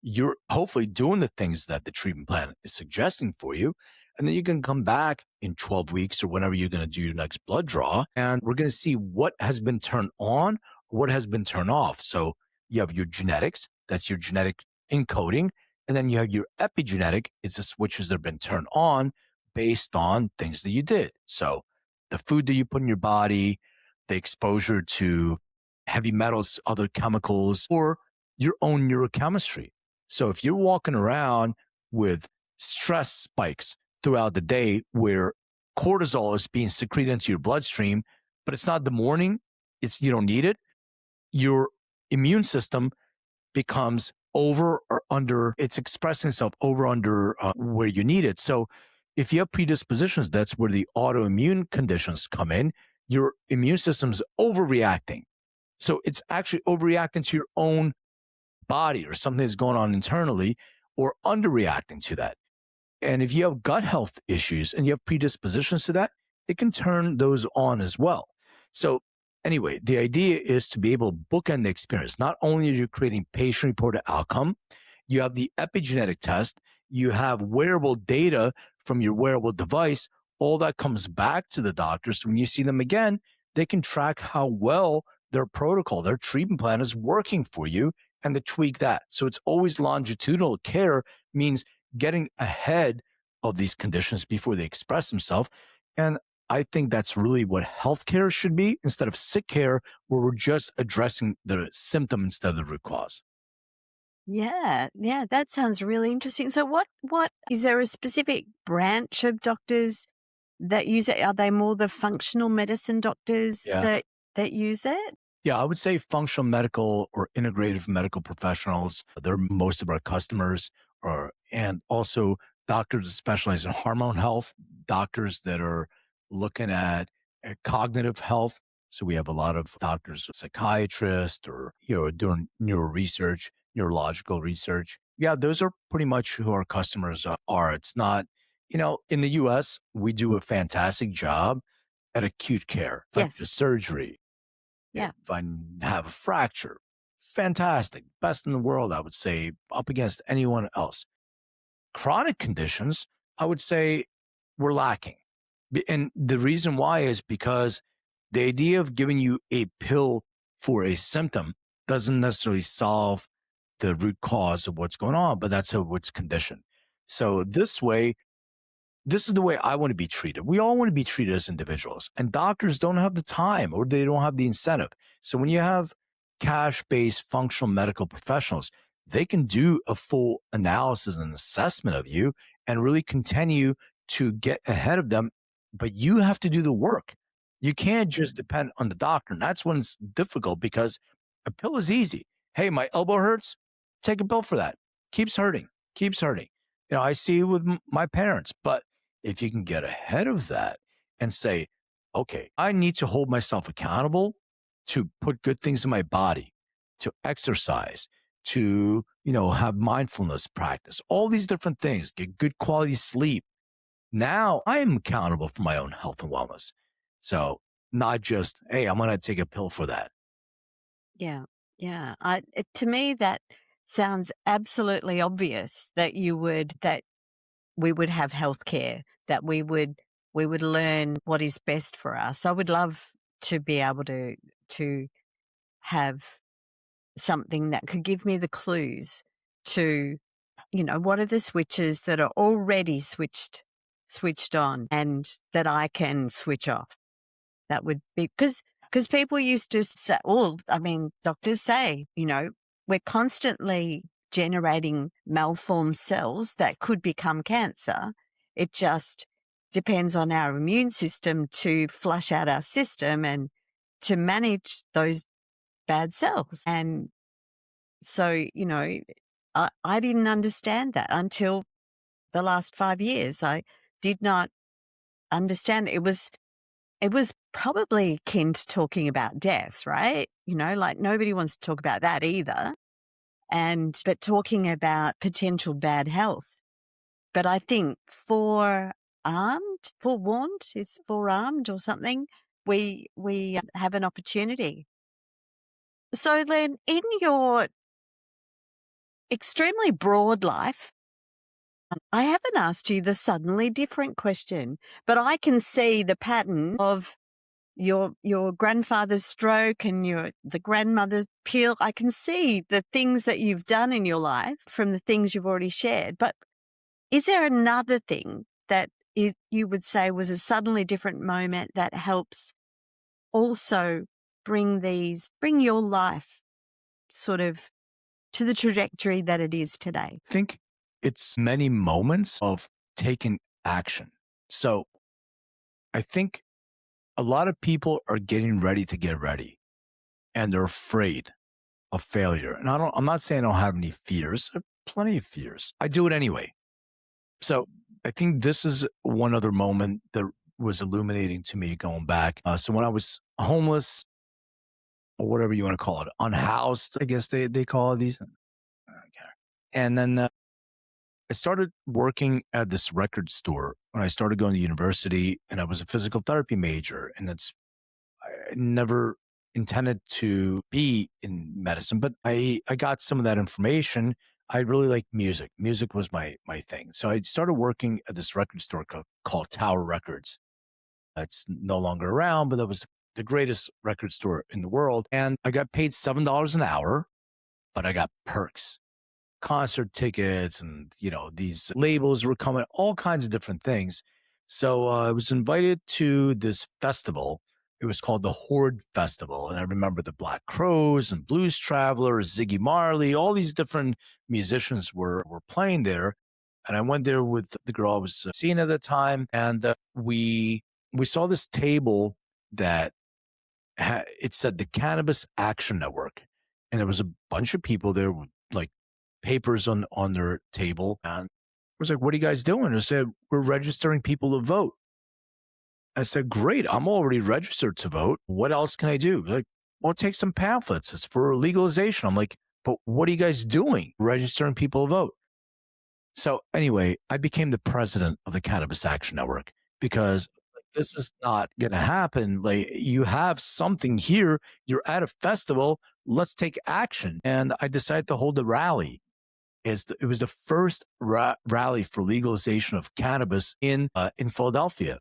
You're hopefully doing the things that the treatment plan is suggesting for you. And then you can come back in 12 weeks or whenever you're going to do your next blood draw. And we're going to see what has been turned on or what has been turned off. So you have your genetics. That's your genetic encoding. And then you have your epigenetic. It's the switches that have been turned on based on things that you did. So the food that you put in your body, the exposure to heavy metals, other chemicals, or your own neurochemistry. So if you're walking around with stress spikes throughout the day where cortisol is being secreted into your bloodstream, but it's not the morning, you don't need it, your immune system becomes over or under, it's expressing itself over under where you need it. So if you have predispositions, that's where the autoimmune conditions come in. Your immune system's overreacting. So it's actually overreacting to your own body or something that's going on internally, or underreacting to that. And if you have gut health issues and you have predispositions to that, it can turn those on as well. So anyway, the idea is to be able to bookend the experience. Not only are you creating patient-reported outcome, you have the epigenetic test, you have wearable data from your wearable device. All that comes back to the doctors. So when you see them again, they can track how well their protocol, their treatment plan is working for you, and to tweak that. So it's always longitudinal care, means getting ahead of these conditions before they express themselves. And I think that's really what healthcare should be, instead of sick care, where we're just addressing the symptom instead of the root cause. Yeah, that sounds really interesting. So what is there a specific branch of doctors that use it? Are they more the functional medicine doctors Yeah. that use it? Yeah, I would say functional medical or integrative medical professionals. They're most of our customers, and also doctors that specialize in hormone health, doctors that are looking at cognitive health. So we have a lot of doctors, psychiatrists, or doing neuro research, neurological research. Yeah, those are pretty much who our customers are. It's not, in the U.S. we do a fantastic job at acute care, like the Yes. surgery. Yeah. If I have a fracture, fantastic. Best in the world, I would say, up against anyone else. Chronic conditions, I would say we're lacking. And the reason why is because the idea of giving you a pill for a symptom doesn't necessarily solve the root cause of what's going on, but that's how it's conditioned. So this is the way I want to be treated. We all want to be treated as individuals, and doctors don't have the time or they don't have the incentive. So when you have cash-based functional medical professionals, they can do a full analysis and assessment of you and really continue to get ahead of them. But you have to do the work. You can't just depend on the doctor. And that's when it's difficult because a pill is easy. Hey, my elbow hurts. Take a pill for that. Keeps hurting. Keeps hurting. I see it with my parents, but if you can get ahead of that and say, okay, I need to hold myself accountable to put good things in my body, to exercise, to, have mindfulness practice, all these different things, get good quality sleep. Now I am accountable for my own health and wellness. So not just, hey, I'm going to take a pill for that. Yeah. Yeah. To me, that sounds absolutely obvious that we would have healthcare, that we would learn what is best for us. I would love to be able to have something that could give me the clues to, what are the switches that are already switched on and that I can switch off. That would be because people used to say, doctors say, we're constantly generating malformed cells that could become cancer. It just depends on our immune system to flush out our system and to manage those bad cells. And so, I didn't understand that until the last 5 years. I did not understand. It was probably akin to talking about death, right? Like nobody wants to talk about that either. But talking about potential bad health. But I think forewarned is forearmed or something. We have an opportunity. So Len, in your extremely broad life, I haven't asked you the suddenly different question, but I can see the pattern of your grandfather's stroke and the grandmother's pill. I can see the things that you've done in your life from the things you've already shared. But is there another thing that you would say was a suddenly different moment that helps also bring your life sort of to the trajectory that it is today? I think it's many moments of taking action. So I think a lot of people are getting ready to get ready and they're afraid of failure. And I'm not saying I don't have any fears. I have plenty of fears. I do it anyway. So I think this is one other moment that was illuminating to me going back. So when I was homeless or whatever you want to call it, unhoused, I guess they call it these. And then I started working at this record store when I started going to university, and I was a physical therapy major, and I never intended to be in medicine, but I got some of that information. I really liked music. Music was my thing. So I started working at this record store called Tower Records. It's no longer around, but that was the greatest record store in the world. And I got paid $7 an hour, but I got perks. Concert tickets and, these labels were coming, all kinds of different things. So I was invited to this festival. It was called the Horde Festival. And I remember the Black Crowes and Blues Travelers, Ziggy Marley, all these different musicians were playing there. And I went there with the girl I was seeing at the time. And we saw this table that it said the Cannabis Action Network. And there was a bunch of people there with like papers on their table. And I was like, what are you guys doing? I said, we're registering people to vote. I said, great. I'm already registered to vote. What else can I do? Like, well, take some pamphlets. It's for legalization. I'm like, but what are you guys doing? Registering people to vote. So anyway, I became the president of the Cannabis Action Network because this is not going to happen. Like, you have something here. You're at a festival. Let's take action. And I decided to hold a rally. It was the first rally for legalization of cannabis in Philadelphia.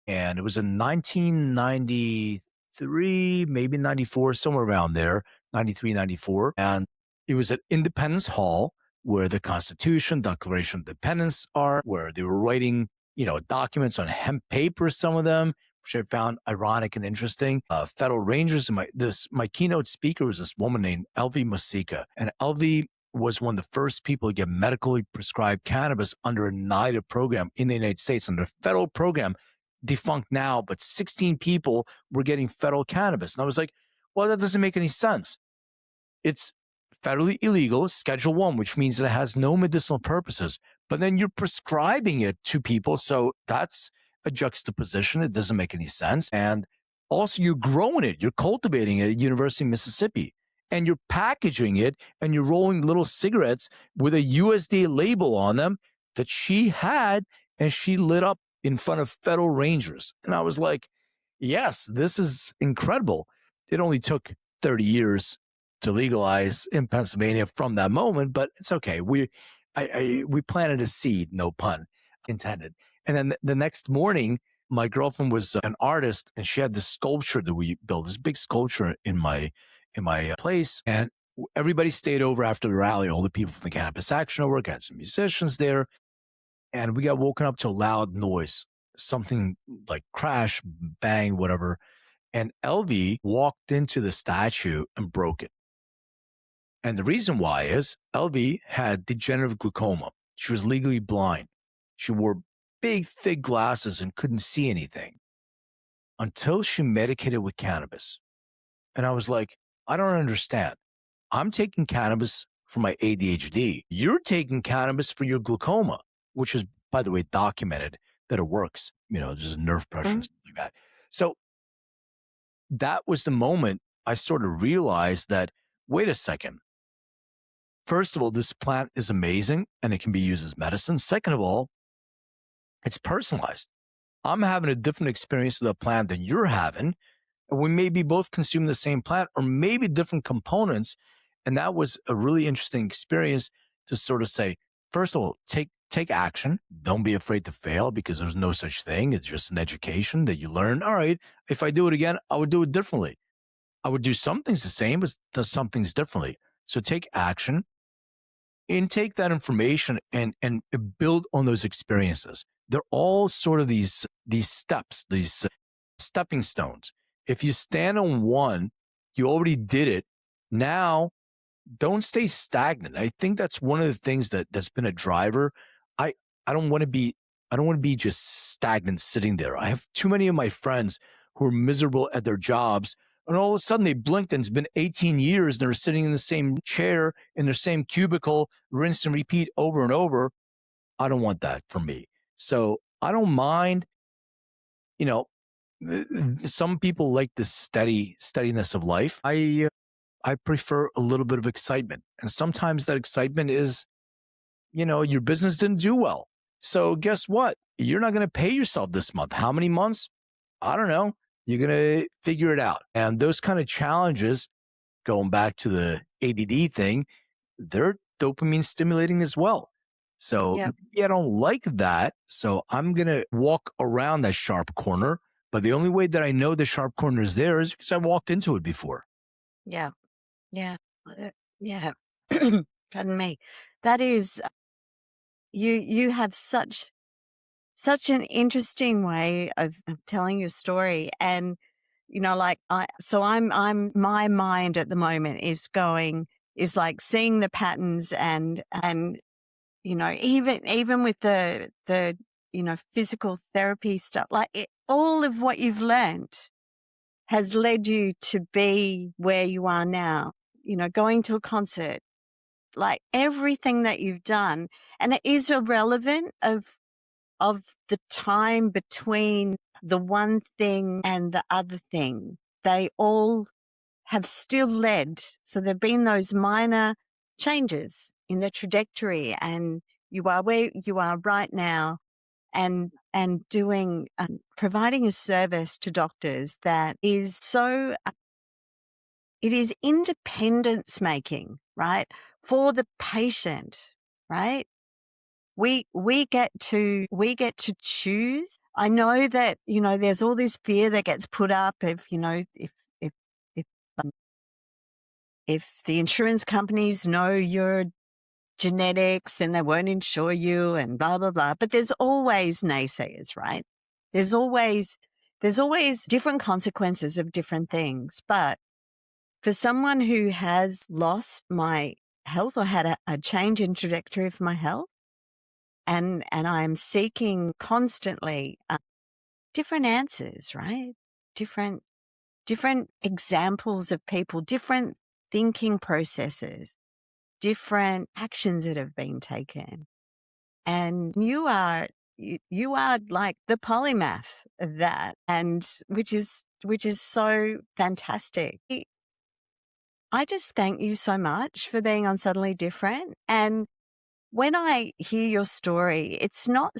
And it was in 1993, maybe 94, somewhere around there, 93, 94. And it was at Independence Hall where the Constitution, Declaration of Independence are, where they were writing, documents on hemp paper, some of them, which I found ironic and interesting. Federal Rangers, and my keynote speaker was this woman named Elvie Musica. And Elvie was one of the first people to get medically prescribed cannabis under a NIDA program in the United States, under a federal program, defunct now, but 16 people were getting federal cannabis. And I was like, well, that doesn't make any sense. It's federally illegal, Schedule 1, which means that it has no medicinal purposes, but then you're prescribing it to people. So that's a juxtaposition. It doesn't make any sense. And also you're growing it, you're cultivating it at University of Mississippi, and you're packaging it, and you're rolling little cigarettes with a USDA label on them that she had, and she lit up in front of federal rangers. And I was like, yes, this is incredible. It only took 30 years to legalize in Pennsylvania from that moment, but it's okay. We planted a seed, no pun intended. And then the next morning, my girlfriend was an artist, and she had this sculpture that we built, this big sculpture in my place. And everybody stayed over after the rally. All the people from the Cannabis Action Network, had some musicians there, and we got woken up to a loud noise, something like crash, bang, whatever. And Elvie walked into the statue and broke it. And the reason why is Elvie had degenerative glaucoma. She was legally blind. She wore big, thick glasses and couldn't see anything until she medicated with cannabis. And I was like, I don't understand. I'm taking cannabis for my ADHD. You're taking cannabis for your glaucoma, which is, by the way, documented that it works. There's nerve pressure and stuff like that. So that was the moment I sort of realized that, wait a second. First of all, this plant is amazing and it can be used as medicine. Second of all, it's personalized. I'm having a different experience with a plant than you're having. And we may be both consuming the same plant or maybe different components. And that was a really interesting experience to sort of say, first of all, take action. Don't be afraid to fail, because there's no such thing. It's just an education that you learn. All right, if I do it again, I would do it differently. I would do some things the same, but do some things differently. So take action. Intake that information and build on those experiences. They're all sort of these steps, these stepping stones. If you stand on one, you already did it. Now, don't stay stagnant. I think that's one of the things that's been a driver. I don't want to be just stagnant sitting there. I have too many of my friends who are miserable at their jobs, and all of a sudden they blinked and it's been 18 years and they're sitting in the same chair, in their same cubicle, rinse and repeat over and over. I don't want that for me. So I don't mind, some people like the steadiness of life. I prefer a little bit of excitement. And sometimes that excitement is, your business didn't do well. So guess what? You're not going to pay yourself this month. How many months? I don't know. You're going to figure it out. And those kind of challenges, going back to the ADD thing, they're dopamine stimulating as well. So I don't like that. So I'm going to walk around that sharp corner. But the only way that I know the sharp corner is there is because I walked into it before. Yeah. Yeah. Yeah. Pardon me. That is, you have such an interesting way of telling your story. And, I'm my mind at the moment is like seeing the patterns and, even with the, physical therapy stuff, all of what you've learned has led you to be where you are now, going to a concert, like everything that you've done. And it is irrelevant of the time between the one thing and the other thing. They all have still led. So there've been those minor changes in the trajectory, and you are where you are right now, and doing, providing a service to doctors that is so, it is independence making, right? For the patient, right? we get to choose. I know that, there's all this fear that gets put up if if the insurance companies know your genetics, then they won't insure you and blah, blah, blah. But there's always naysayers, right? There's always different consequences of different things. But for someone who has lost my health or had a change in trajectory of my health, and I'm seeking constantly different answers, right? Different examples of people, different thinking processes, different actions that have been taken. And you are like the polymath of that, and which is so fantastic. I just thank you so much for being on Suddenly Different. And when I hear your story, it's not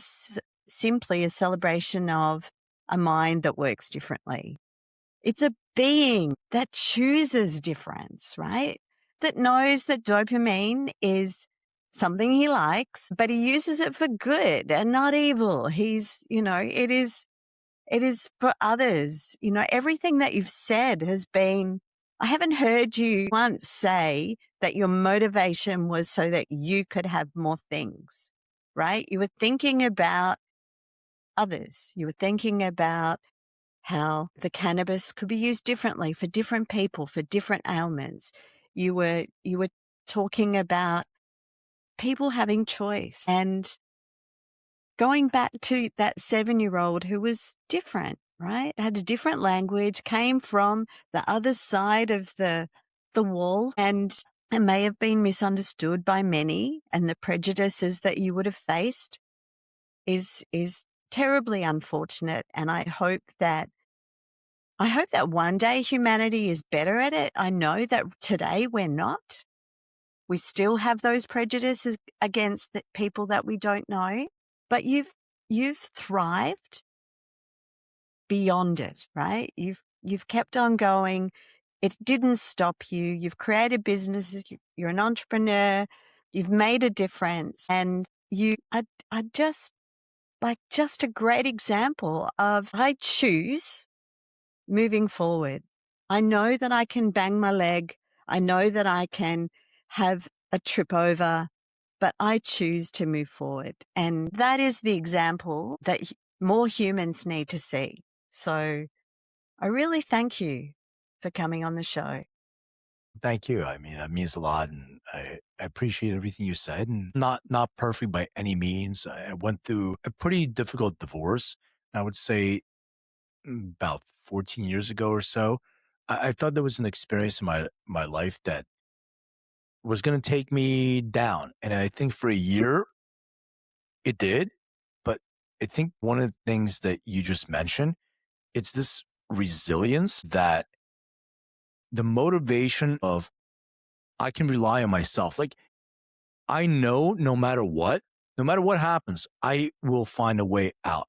simply a celebration of a mind that works differently. It's a being that chooses difference, right? That knows that dopamine is something he likes, but he uses it for good and not evil. It is for others. Everything that you've said has been, I haven't heard you once say that your motivation was so that you could have more things, right? You were thinking about others. You were thinking about how the cannabis could be used differently for different people, for different ailments. You were talking about people having choice and going back to that 7-year-old who was different, right? Had a different language, came from the other side of the wall, and it may have been misunderstood by many, and the prejudices that you would have faced is terribly unfortunate. And I hope that one day humanity is better at it. I know that today we're not. We still have those prejudices against the people that we don't know, but you've thrived beyond it, right? You've kept on going. It didn't stop you. You've created businesses. You're an entrepreneur. You've made a difference, and you are just a great example of I choose moving forward. I know that I can bang my leg. I know that I can have a trip over, but I choose to move forward. And that is the example that more humans need to see. So I really thank you for coming on the show. Thank you. I mean, that means a lot, and I appreciate everything you said. And not perfect by any means. I went through a pretty difficult divorce. I would say about 14 years ago or so. I thought there was an experience in my life that was going to take me down, and I think for a year it did. But I think one of the things that you just mentioned, it's this resilience, that the motivation of I can rely on myself. Like, I know no matter what happens, I will find a way out.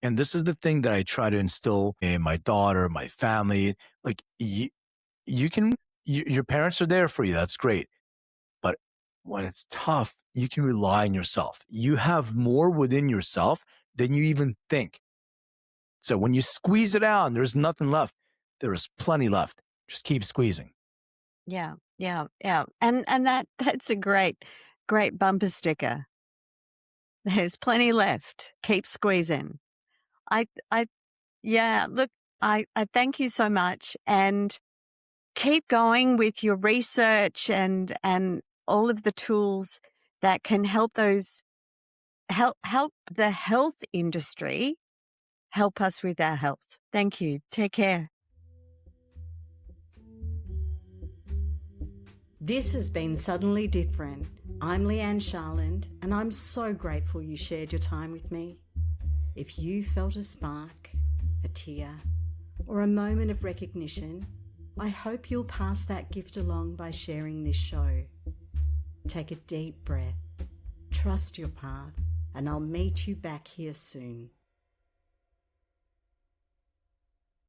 And this is the thing that I try to instill in my daughter, my family. Like, your parents are there for you. That's great. But when it's tough, you can rely on yourself. You have more within yourself than you even think. So when you squeeze it out and there's nothing left, there is plenty left. Just keep squeezing. Yeah. And that's a great bumper sticker. There's plenty left. Keep squeezing. Look, I thank you so much, and keep going with your research and all of the tools that can help help the health industry help us with our health. Thank you. Take care. This has been Suddenly Different. I'm Leigh-Anne Charland, and I'm so grateful you shared your time with me. If you felt a spark, a tear, or a moment of recognition, I hope you'll pass that gift along by sharing this show. Take a deep breath, trust your path, and I'll meet you back here soon.